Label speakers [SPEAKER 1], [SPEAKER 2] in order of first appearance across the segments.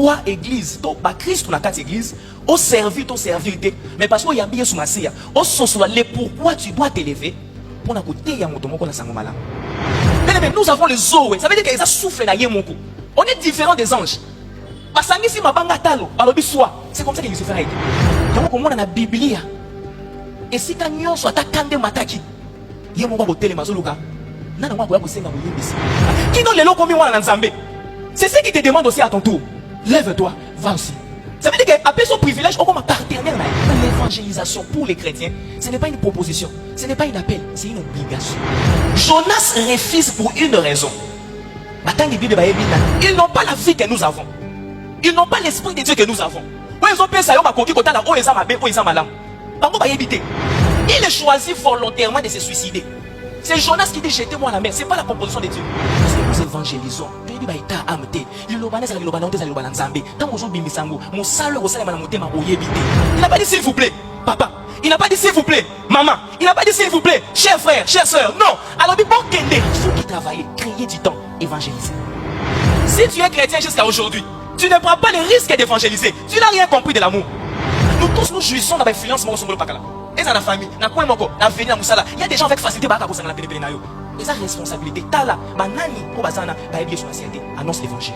[SPEAKER 1] pourquoi église, Christ na quatre église, au servir, mais parce qu'il y a bien sous ma sia, au sens les pourquoi tu dois t'élever pour na côté ya moto moko na sango malam. Mais nous avons les Zoé, ça veut dire qu'ils soufflent na yemoko. On est différent des anges. Parce que si ma banga talo, c'est comme ça qu'il se fait. Donc comme on a la Biblia. Et si tu as soit ta kande mataki, yemoko bo tele mazoluka. Nana moi ko senga mo yembisi. Qui non les loko mi wana nzambe. C'est ce qui te demande aussi à ton tour. Lève-toi, va aussi. Ça veut dire qu'après son privilège, on comme partenaire dans l'évangélisation pour les chrétiens. Ce n'est pas une proposition, ce n'est pas un appel, c'est une obligation. Jonas refuse pour une raison. Ils n'ont pas la vie que nous avons. Ils n'ont pas l'esprit de Dieu que nous avons. Il a choisi volontairement de se suicider. C'est Jonas qui dit jetez-moi à la mer. Ce n'est pas la proposition de Dieu. Parce que nous évangélisons. Il n'a pas dit s'il vous plaît, papa. Il n'a pas dit s'il vous plaît, maman. Il n'a pas dit s'il vous plaît, chers frères, chères sœurs. Non. Alors, il faut qu'il travaille, créer du temps, évangéliser. Si tu es chrétien jusqu'à aujourd'hui, tu ne prends pas le risque d'évangéliser. Tu n'as rien compris de l'amour. Nous tous nous jouissons dans l'influence. Et dans la famille, dans le coin, dans l'avenir, il y a des gens avec facilité qui ont la pénétrer. Et sa responsabilité, Tala, Banani, Kobazana, annonce l'évangile.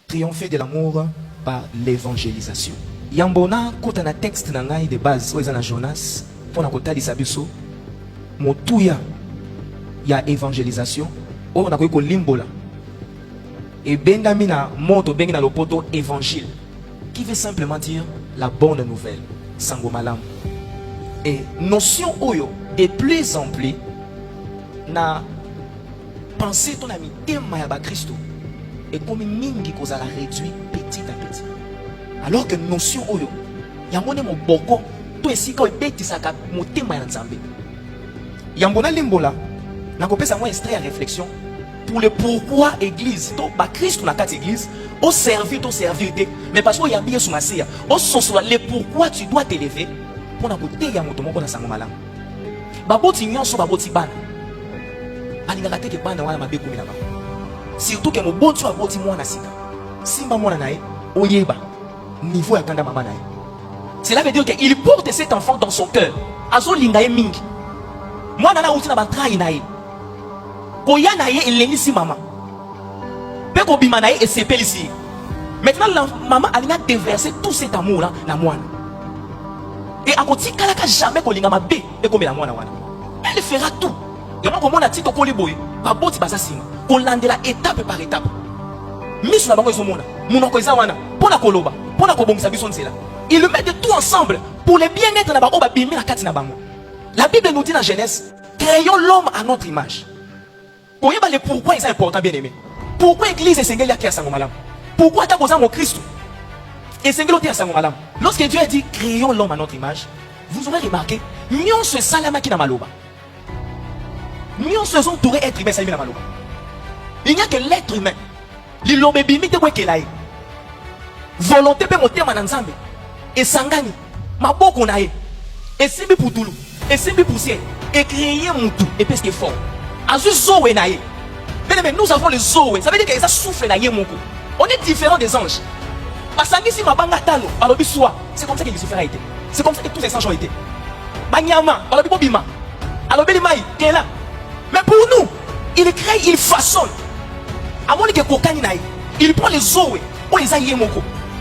[SPEAKER 1] Triompher de l'amour par l'évangélisation. Yambona, quand on a un texte de base, où est Jonas, pour la côté de Sabiso, Motouya, il y a évangélisation, on a quoi limbola. Et Bendamina, Moto, Bengina, le poto, évangile, qui veut simplement dire la bonne nouvelle, Sangomalam. Et notion oyo, de plus en plus, na penser ton ami tema ya ba Christo et comme mingi koza la réduit petit à petit, alors que notion oyo yamone mo boko to esika o betisaka motema ya nzambe yambona limbola na kopesa moi extrait à réflexion pour le pourquoi église to ba Christo na quatre église au servir mais parce que yambi sous masia au sens le pourquoi tu dois t'élever pour na côté ya moto moko na sango malam baboti nyonso baboti bana. Surtout que mon bon tu as boti moi na sika. Simba moi na oyeba niveau ya kanda mama na. Cela veut dire qu'il porte cet enfant dans son cœur. Azo linga mingi. Moi na uti na batrai na ye. Koya na ye elengi si mama. Pe ko bima na ye et sepeli ici. Maintenant la maman a déversé tout cet amour là na moi. Et à côté kalaka jamais ko linga mabe et ko la moi na wana. Elle fera tout. Et moi, comment on a dit que les boys, pas beau, tu vas s'assumer. On l'endela étape par étape. Mais sur la banque, ils ont wana pour la koloba, pour la kobong sabison c'est là. Ils le mettent tout ensemble pour le bien-être na ba oba bimi la katina bango. La Bible nous dit dans Genèse, créons l'homme à notre image. Pour y le pourquoi c'est important bien aimé. Pourquoi l'église est singel ya sango malam? Pourquoi t'as posé mon Christ? Et singel ya sango malam. Lorsque Dieu a dit créons l'homme à notre image, vous aurez remarqué, nion se salama qui na maloba. Nous sommes entourés d'êtres humains. Il n'y a que l'être humain. Volonté peut monter mananzambe. Et sangani. Ma boko nae. Et simbi pour tout. Et simbi pour ciel. Et créer mon tout. Et parce qu'il est fort. Azu zoé nae. Mais nous avons les zoé. Ça veut dire qu'ils soufflent nae mon coup. On est différent des anges. Parce que si ma banga talo. Alors c'est comme ça que Lucifer a été. C'est comme ça que tous les anges ont été. Banyama. Alors bobima. Alors belimaï. Qui est là. Mais pour nous, il crée, il façonne. À mon il prend les eaux,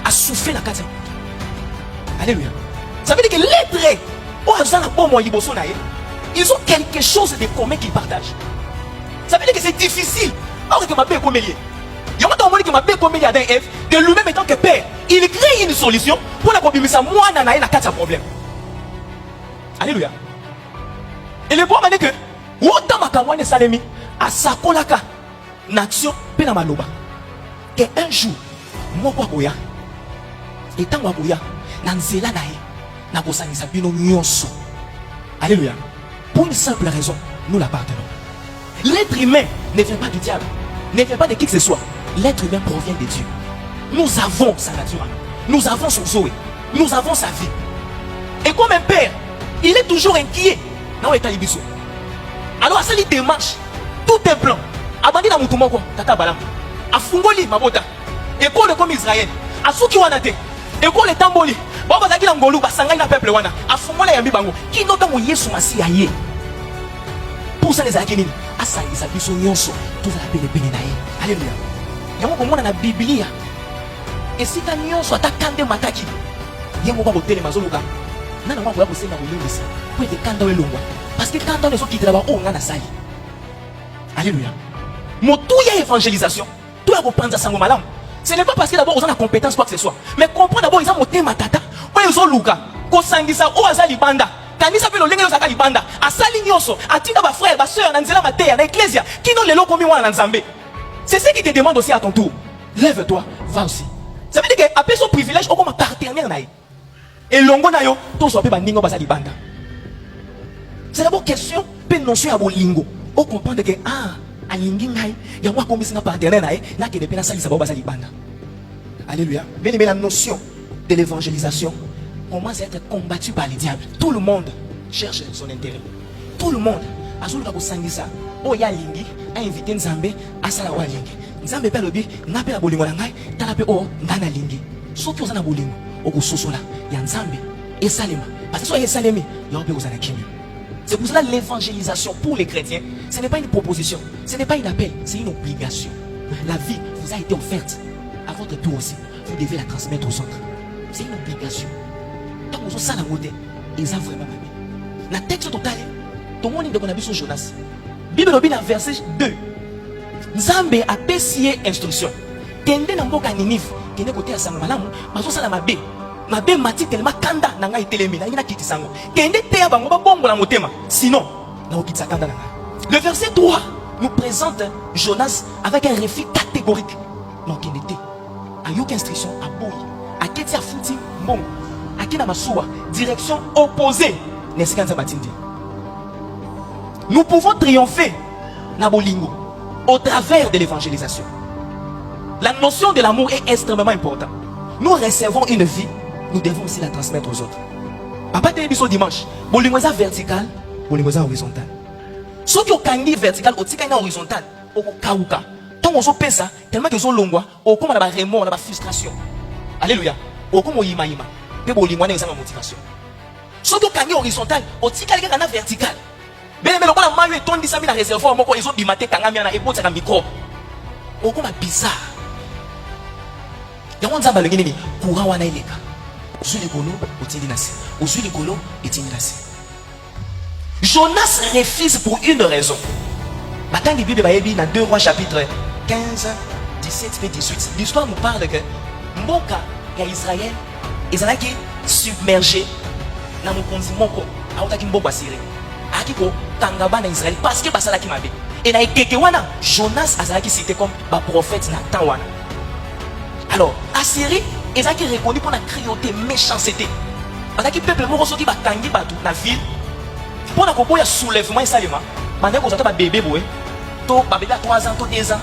[SPEAKER 1] à souffler la case. Alléluia. Ça veut dire que les traits, ils ont quelque chose de commun qu'ils partagent. Ça veut dire que c'est difficile. Alors que ma paix est comme lié. Il y a de lui-même étant que père, il crée une solution pour la communauté. Moi, je n'ai pas de problème. Alléluia. Et le bon est que autant makamwane salemi asakolaka nation pe na maloba que un jour moko akoya et tant akoya na nzela na ye na kosanisa bino nyonso. Alléluia. Pour une simple raison, nous l'appartenons. L'être humain ne vient pas du diable, ne vient pas de qui que ce soit. L'être humain provient de Dieu. Nous avons sa nature, nous avons son zoé, nous avons sa vie. Et comme un père, il est toujours inquiet. Non, état ibiso. Alors, ça lui démarche tout un plan. Abandonne à Moutoumoko, Tata Balam. A Fungoli, Mabota. école comme Israël asuki wana te école etamboli ba bazaki na ngolu basangani na peuple wana afungola yambi bango kino tango Yesu Masiya ye pour ça les akini asangisa biso nyonso tozala pene na ye. Alléluia. Yango komona na Biblia esika nyonso atakande mataki yango ba kotelema zoluka nana mwa ya kosenga bolingisi po ete kanda welongwa parce que kanda ne so kitela ba o ngana sali. Alléluia. Motu ya évangélisation tout ya kopanza sango malamu. Ce n'est pas parce que d'abord ils ont la compétence quoi que ce soit, mais comprendre d'abord ils ont monté matata po ils ont luka ko sangisa o azali banda kanisa pe lo lenge yosaka libanda asali nyoso atinda ba frère ba sœur na nzela mateya na ecclesia kino lelo komi wana na Nzambe. C'est ce qui te demande aussi à ton tour. Lève-toi, va aussi. Ça veut dire que après son privilège au comme partenaire naï. Et longo na yo to so pe bandingo ba sali banda. C'est d'abord question pe notion ya bolingo. On comprend que alingi ngai ya mwa kombi singa partenaire naï na ke de pe na sali sa ba sali banda. Alléluia. Bien aimé, la notion de l'évangélisation commence à être combattue par les diables. Tout le monde cherche son intérêt. Tout le monde a solo ko sangisa o ya lingi a invité Nzambe a sala wa lingi. Nzambe pe lobi na pe bolingo na ngai tala pe o ngana lingi. Soki ozana bolingo o ko sosola ya Nzambe et salema. Parce que so ya salemi ya pe ozana kimi. C'est pour cela l'évangélisation pour les chrétiens, ce n'est pas une proposition, ce n'est pas un appel, c'est une obligation. La vie vous a été offerte. À votre tour aussi, vous devez la transmettre aux autres. C'est une obligation. Donc, vous avez ça la montée. Ils ont vraiment mal. La texte total, tout le monde est dans sur Jonas. Bible dans verset 2. Nzambe a pessié instruction. Kende na mboka Ninive, kende côté à Samalamu, maso sala mabe. Mabe mati tellement kanda nanga itelemi na ina kiti sango. Kende te ya bango ba bongo na motema. Sinon, na okitsa kanda nanga. Le verset 3 nous présente Jonas avec un refus catégorique. Non, kende te. Ayoka instruction à boy. A keti a futi mbongo. Akina masuwa, direction opposée. Neskanza matindi. Nous pouvons triompher na bolingo au travers de l'évangélisation. La notion de l'amour est extrêmement importante. Nous recevons une vie, nous devons aussi la transmettre aux autres. Papa te biso dimanche, bolingo za vertical, bolingo za horizontal. Ce qui est vertical, au tika na horizontal, au kauka. Tant on se pesa, tellement que son longwa, au comme on a ba remords, on a ba frustration. Alléluia. Au comme on yima yima. Mais bolingo na ma motivation. Ce qui est horizontal, au tika na vertical. Mais le la maille est tondi sami na réservoir, moko ils ont bimate kangami na epota ka micro. Au comme bizarre. Yango nzamba le nini courant wana ileka. Ozu likolo otindi nasi. Ozu likolo etindi nasi. Jonas refuse pour une raison. Maintenant, la Bible dans 2 Rois chapitre 15, 17 et 18. L'histoire nous parle que Mboka et Israël, ils ont été submergés dans le continent. Ils ont été Syrie. Ils ont été Israël parce que ça qui m'a dit. Et dans le Jonas a été cité comme prophète Nathan. Alors, à Syrie, ils ont été reconnus pour la cruauté, méchanceté. Parce que le peuple qui va tanguer partout dans la ville. Pour la soulèvement et salement, maintenant que vous avez un bébé, vous avez bébé à 3 ans, 2 ans.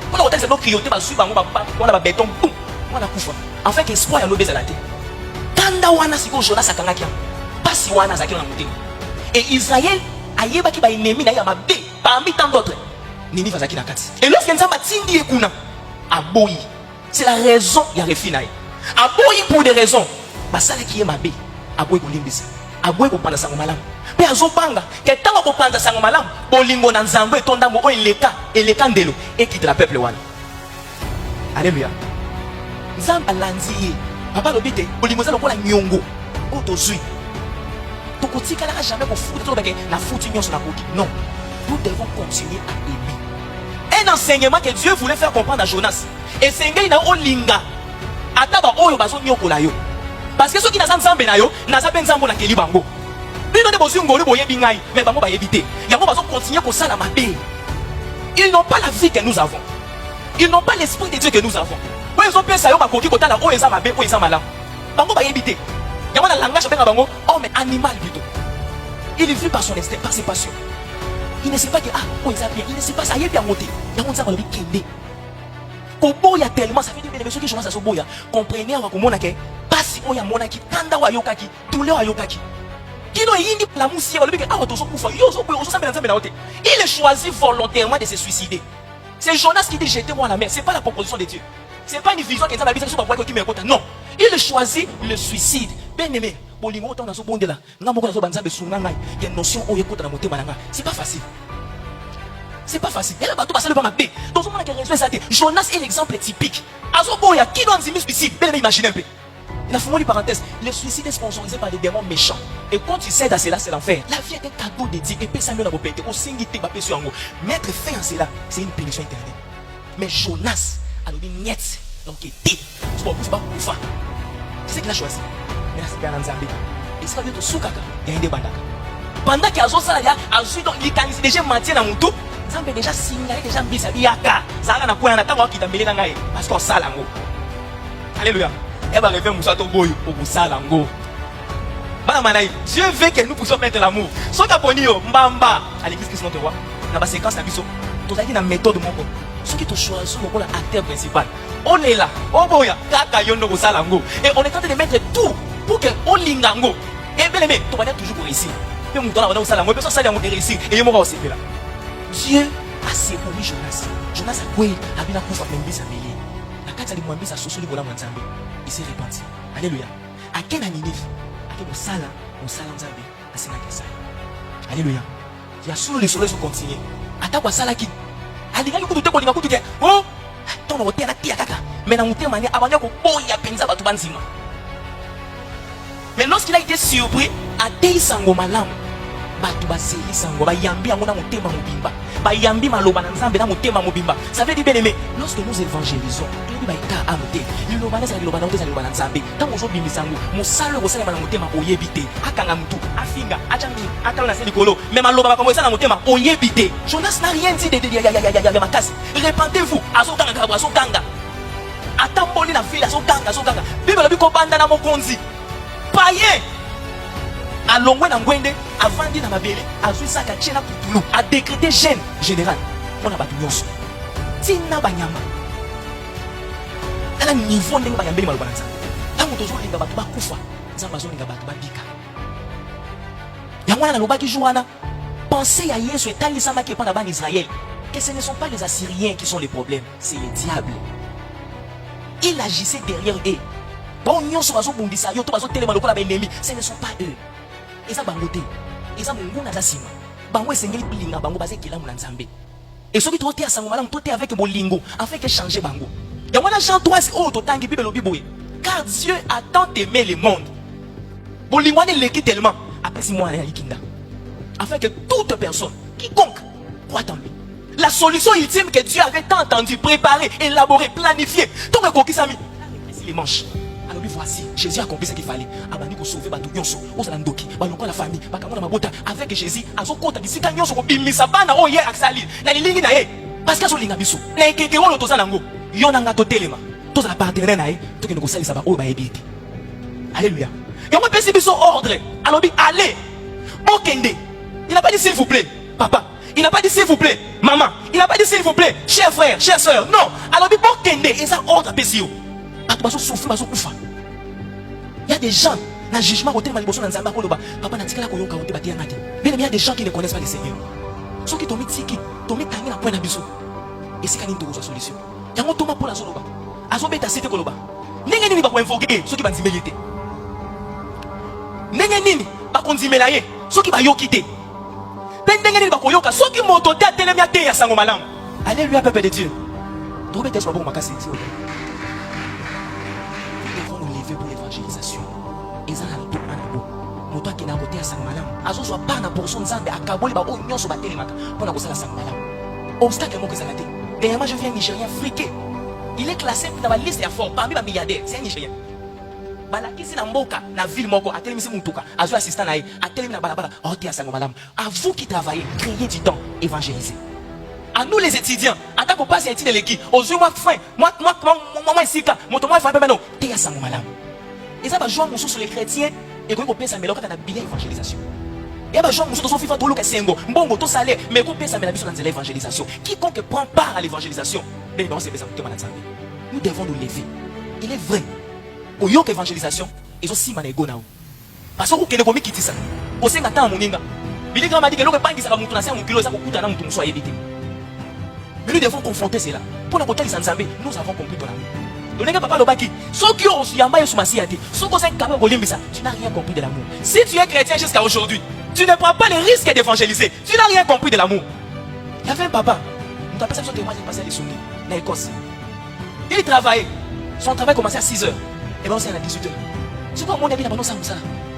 [SPEAKER 1] Pour la hôtel, c'est notre cruauté, on a un béton, boum, on a couvert. En fait, l'espoir est l'obé à la tête. Quand on a si Jonas a kangakia, pas si on a zakir en montagne. Et Israël a yéba qui va ennemi, il y a ma bé, parmi tant d'autres. Nini va zakir en kati. Et lorsqu'il y a un tindi et kuna, à boyi, c'est la raison, il y a refinaï. À boyi pour des raisons, bah ça qui est ma bé, à boyi pour l'imbécile. Aboye ko panda sango malamu pe azopanga ke tango ko panda sango malamu bolingo na Nzambe etonda mo eleka ndelo ekitela peuple wana. Alléluia. Nzambe alanzi papa lobite bolingo za lokola nyongo otozui tokotika la jamais ko futa to beke na futi nyonso na koki. Non, nous devons continuer à aimer. Un enseignement que Dieu voulait faire comprendre à Jonas et sengei na olinga ataba oyo bazo nyokola yo. Parce que ceux qui n'ont pas de n'a pas de na keli bango. Ils n'ont pas de ngolo boye bingai, mais bango ba éviter. Yango bazo continuer ko sala mabe. Ils n'ont pas la vie que nous avons. Ils n'ont pas l'esprit de Dieu que nous avons. Quand ils ont pensé yo ba koki ko tala o eza mabe o eza malam. Bango ba éviter. Yango na langage benga bango homme animal plutôt. Il vit par son instinct, par ses passions. Il ne sait pas que o eza bien, il ne sait pas ça y est bien monté. Yango nza ba lobi kende. Koboya tellement ça fait des ceux qui commencent à se boya. Comprenez wa komona ke pasi oya monaki kanda wa yokaki tule wa yokaki kino yindi la musia wa lobike awa tozo kufa yo zo boyo zo sambela nzambe na ote. Il a choisi volontairement de se suicider. C'est Jonas qui dit jetez-moi à la mer, c'est pas la proposition de Dieu. C'est pas une vision qui est en non. Il choisit le suicide. Bien aimé, c'est pas facile. C'est pas facile. Jonas est l'exemple typique. Qui doit dire suicide? Bien aimé, imaginez un peu. Il a formé une parenthèse. Le suicide est sponsorisé par des démons méchants. Et quand tu cèdes à cela, c'est l'enfer. La vie est un cadeau dédié. Et puis ça me l'a répété. Au signe de sur en haut. Mettre fin à cela, c'est une punition éternelle. Mais Jonas a dit niet. Donc il était. C'est pour pas pouvoir. C'est ce qu'il a choisi. Mais là, c'est bien en Zambie. Et ça veut dire que Soukaka, il y a un bandaka. Pendant qu'il y a un ça, il y a déjà menti dans mon tout. Zambie déjà signalé, déjà mis sa biaka. Ça a un point en attendant qu'il t'a mêlé dans l'air. Parce qu'on salango. Alléluia. Et va revenir Moussato Boy au Moussalango. Dieu veut que nous puissions mettre l'amour. Soit Caponio, Mbamba, à l'église Christ notre roi, dans la séquence de Bisso, tu as dit la méthode de mon corps. Ceux qui te choisissent le rôle acteur principal. On est là, oh boya, Kakayono Moussalango. Et on est en train de mettre tout pour que on lingango. Et bien aimé, tu vas toujours pour réussir. Mais mon temps, on va Moussalango, personne ne sait réussir. Et il m'aura aussi fait là. Dieu a secouru Jonas. Jonas a quoi? A bien la coupe à Membi sa mêlée. La carte de Mwambi sa soso libola Mwanzambe. Il s'est répandu. Alléluia. À quel Ninive? À quel Moussala Nzambe? À Sénakessa. Alléluia. Il y a sous le soleil sur continuer. À ta Moussala qui? À l'égal du coup de te dire, oh, ton hôtel a tia kaka. Mais dans mon thème, avant de boya penza batu banzima. Mais lorsqu'il a été surpris, à Teisango Malam, batu baseli sango, ba yambi amona motema mobimba. Ba yambi maloba na Nzambe na motema mobimba. Ça veut dire bien aimé, lorsque nous évangélisons, tout ba ita amote. Lilobana sa lilobana ote sa lilobana Nzambe. Tant ozo bimisango, mosalo osala na motema oyebite. Akanga mutu, afinga, achangi, akala na selikolo. Mais maloba ba komosa na motema oyebite. Jonas n'a rien dit de makasi. Répentez-vous, azokanga kaba azokanga. Atamboli na fila azokanga. Bible biko banda na mokonzi. Païen. Alongwe na ngwende avandi na mabele azwisa ka chena kutulu a décrété gêne général on a batu nyonso tina banyama ala niveau ndenge bayambeli maloba na Nzambe tango tozo linga batu bakufa Nzambe azo linga batu babika yango na lobaki joana pensez à Yesu etalisama ke panda ban Israël que ce ne sont pas les Assyriens qui sont les problèmes, c'est les diables. Il agissait derrière eux. Bon nyonso bazo bundisa yo to bazo telema lokola ba ennemi, ce ne sont pas eux. Eza bangote, eza mungu na zasima. Bango esengeli pilinga bango baze kilamu na Nzambe. Et ceux qui trouvent à sang malam toté avec bolingo, afin que changer bango. Ya wana Jean 3 c'est oh totangi bible lobiboye. Car Dieu a tant aimé le monde. Bolingo ne l'écrit tellement après 6 mois à Ikinda. Afin que toute personne, quiconque croit en lui. La solution ultime que Dieu avait tant entendu, préparé, élaboré, planifié. Tout le coquille s'ami. Les manches. Alors voici, Jésus a accompli ce qu'il fallait. Abani ko sauver batou nyonso, ozalandoki, balonko la famille, bakango na mabota avec Jésus, azokota bisika nyonso ko bimisa bana oye aksali. Na lilingi na ye. Parce que azolinga biso. Na ekeke wolo tozana ngo. Yona nga totelema. Tozala partenaire na ye, tokende ko salisa ba oyo ba yebite. Alléluia. Yongo pesi biso ordre. Alors bi allez. Okende. Il n'a pas dit s'il vous plaît, papa. Il n'a pas dit s'il vous plaît, maman. Il n'a pas dit s'il vous plaît, cher frère, chère soeur. Non. Alors bi okende, et ça ordre à pesio. Il y a des gens, dans le jugement, papa, il y a des gens qui ne connaissent pas le Seigneur. Ceux qui t'ont mis tiki, t'ont mis tangi na point d'abisso. Et c'est quand ils t'ont solution. Il y a un thomas pour la soloba. Azobe ta cité koloba. N'est-ce nini ba ko invoquer ceux qui ban zimelité. N'est-ce nini ba ko nzimelaye ceux qui ba yokité. N'est-ce nini ba ko yoka ceux qui mototé à telemia te ya sango malam. Alléluia peuple de Dieu. Trouvez tes soins pour makasi. Pour l'évangélisation. Et ça, nous doit qu'il a voté à Sangmalam. Azo soit pas na portion de Zambé à Kaboli, ba oignon sur batterie maka pour la la Sangmalam. Obstacle moi que ça l'a été. Dernièrement, je viens un Nigérien friqué. Il est classé dans la liste des forts parmi les milliardaires. C'est un Nigérien. Balaki si na mboka na ville moko a télé mutuka azo assistant na a télé na balabala voté à Sangmalam. À vous qui travaillez, créez du temps, évangélisez. À nous les étudiants, en tant que passe étude de l'équipe, aux yeux moi fin, moi ici moi fait maintenant, t'es à Sangmalam. Et ça va jouer mon sur les chrétiens et qu'on peut s'améliorer quand on a bien évangélisation. Et ça va jouer mon sur FIFA tout le que c'est un bon tout salaire, mais qu'on peut s'améliorer dans l'évangélisation. Quiconque prend part à l'évangélisation, nous devons nous lever. Il est vrai. Au yok évangélisation, ils ont si manego nao. Parce que vous qui ne quitter ça. Au sein de moninga. Il est grand m'a dit que l'on peut pas dire ça va monter dans un kilo ça va coûter dans mon soit évité. Mais nous devons confronter cela. Pour la côté des Nzambe, nous avons compris ton amour. Le n'est papa le baki. Ceux qui ont yamba et soumasiati, ceux qui ont capable de ça, tu n'as rien compris de l'amour. Si tu es chrétien jusqu'à aujourd'hui, tu ne prends pas le risque d'évangéliser. Tu n'as rien compris de l'amour. Il y avait un papa. On t'appelle ça, il passait à l'Essongi, dans l'Écosse. Il travaillait. Son travail commençait à 6h. Et bien, on s'est à 18h. C'est quoi, mon ami, là-bas, ça,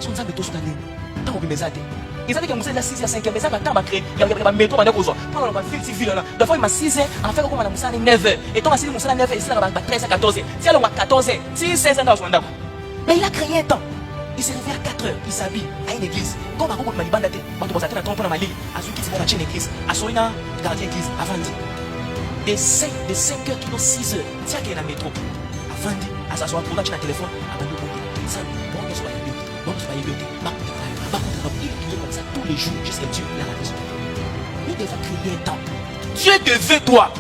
[SPEAKER 1] son sang est tout soudané. Tant qu'on mes athées. Ils avaient commencé à 6h, 5h, mais ça va tant créer. Il y a un métro, il y a un métro. Pendant la ville, là. Des fois, il m'a 6h, en fait, comme on a 9h. Et toi, on a 9h, et c'est là, 13h, 14h. Si elle a 14h, 16h, dans son dame. Mais il a créé un temps. Il s'est réveillé à 4h, il s'habille à une église. Comme à beaucoup de Malibanda, quand on va s'attendre à tromper dans ma ligne, à ceux qui se vont à une église, à ceux qui gardien église, avant de 5h, 6h, tiens qu'il y a un métro. Avant de, à s'asseoir pour la téléphone, à bon ça, bon, on soit élevé, bon, on soit élevé, il est comme ça tous les jours jusqu'à Dieu, il a la maison. Nous devons créer un temps. Dieu devait toi.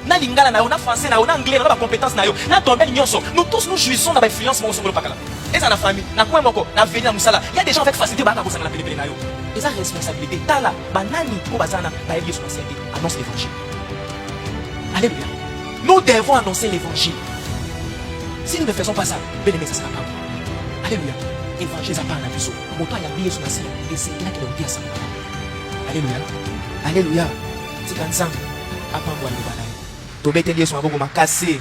[SPEAKER 1] Na lingala na na français na anglais na compétence na yo na tomber l'ignorance. Nous tous nous jouissons dans l'influence mon songolo pakala. Et ça na famille, na quoi moko, na venir na musala. Il y a des gens avec facilité ba ka bosana na pelepele na yo. Et ça responsabilité tala banani ko bazana ba Dieu sur ancienneté annonce l'évangile. Alléluia. Nous devons annoncer l'évangile. Si nous ne faisons pas ça, bien aimé ça sera pas. Alléluia. Évangile ça pas na biso. Moto ya biso na sien et c'est là qu'il a dit ça. Alléluia. Alléluia. C'est comme ça. Apa ngwa ndibana. Tobete Yesu maboko makase.